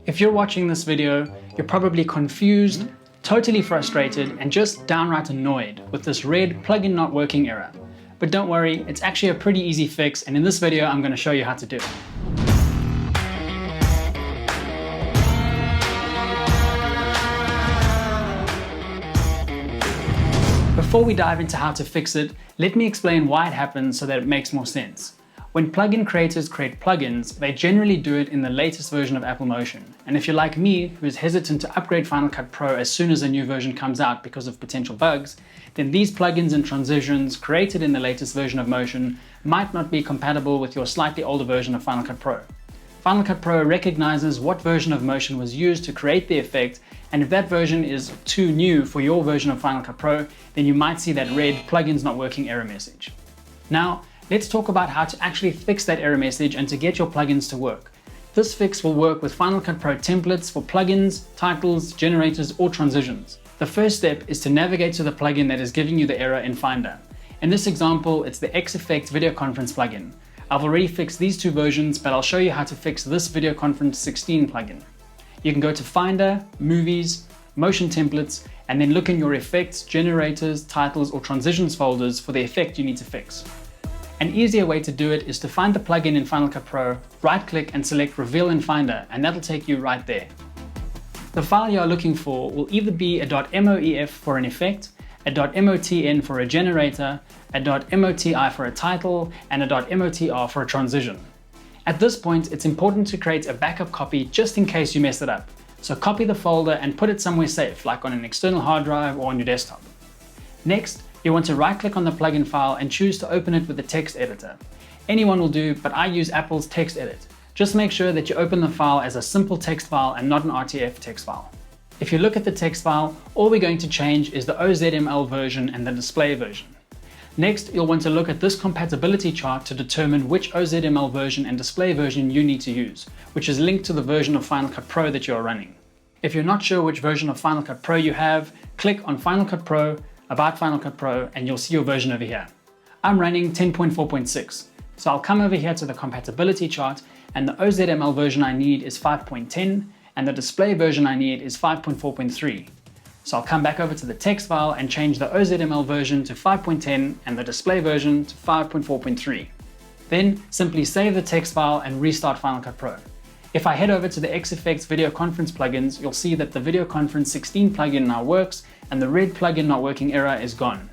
If you're watching this video, you're probably confused, totally frustrated, and just downright annoyed with this red plugin not working error. But don't worry, it's actually a pretty easy fix, and in this video I'm going to show you how to do it. Before we dive into how to fix it, let me explain why it happens so that it makes more sense. When plugin creators create plugins, they generally do it in the latest version of Apple Motion. And if you're like me, who's hesitant to upgrade Final Cut Pro as soon as a new version comes out because of potential bugs, then these plugins and transitions created in the latest version of Motion might not be compatible with your slightly older version of Final Cut Pro. Final Cut Pro recognizes what version of Motion was used to create the effect, and if that version is too new for your version of Final Cut Pro, then you might see that red plugins not working error message. Now, let's talk about how to actually fix that error message and to get your plugins to work. This fix will work with Final Cut Pro templates for plugins, titles, generators, or transitions. The first step is to navigate to the plugin that is giving you the error in Finder. In this example, it's the XFX Video Conference plugin. I've already fixed these two versions, but I'll show you how to fix this Video Conference 16 plugin. You can go to Finder, Movies, Motion Templates, and then look in your Effects, Generators, Titles, or Transitions folders for the effect you need to fix. An easier way to do it is to find the plugin in Final Cut Pro, right-click and select Reveal in Finder, and that'll take you right there. The file you are looking for will either be a .moef for an effect, a .motn for a generator, a .moti for a title, and a .motr for a transition. At this point, it's important to create a backup copy just in case you mess it up. So copy the folder and put it somewhere safe, like on an external hard drive or on your desktop. Next, you want to right-click on the plugin file and choose to open it with the text editor. Anyone will do, but I use Apple's text edit. Just make sure that you open the file as a simple text file and not an RTF text file. If you look at the text file, all we're going to change is the OZML version and the display version. Next, you'll want to look at this compatibility chart to determine which OZML version and display version you need to use, which is linked to the version of Final Cut Pro that you are running. If you're not sure which version of Final Cut Pro you have, click on Final Cut Pro, About Final Cut Pro, and you'll see your version over here. I'm running 10.4.6, so I'll come over here to the compatibility chart, and the OZML version I need is 5.10, and the display version I need is 5.4.3. So I'll come back over to the text file and change the OZML version to 5.10 and the display version to 5.4.3. Then simply save the text file and restart Final Cut Pro. If I head over to the XFX Video Conference plugins, you'll see that the Video Conference 16 plugin now works and the red plugin not working error is gone.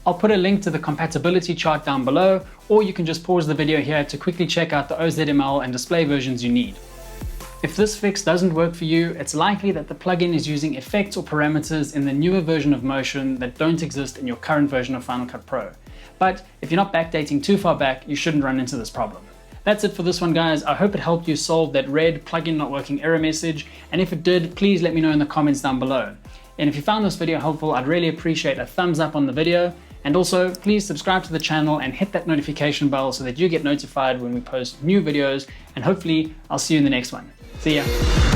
I'll put a link to the compatibility chart down below, or you can just pause the video here to quickly check out the OZML and display versions you need. If this fix doesn't work for you, it's likely that the plugin is using effects or parameters in the newer version of Motion that don't exist in your current version of Final Cut Pro. But if you're not backdating too far back, you shouldn't run into this problem. That's it for this one, guys. I hope it helped you solve that red plugin not working error message, and if it did, please let me know in the comments down below. And if you found this video helpful, I'd really appreciate a thumbs up on the video, and also please subscribe to the channel and hit that notification bell so that you get notified when we post new videos, and hopefully I'll see you in the next one. See ya.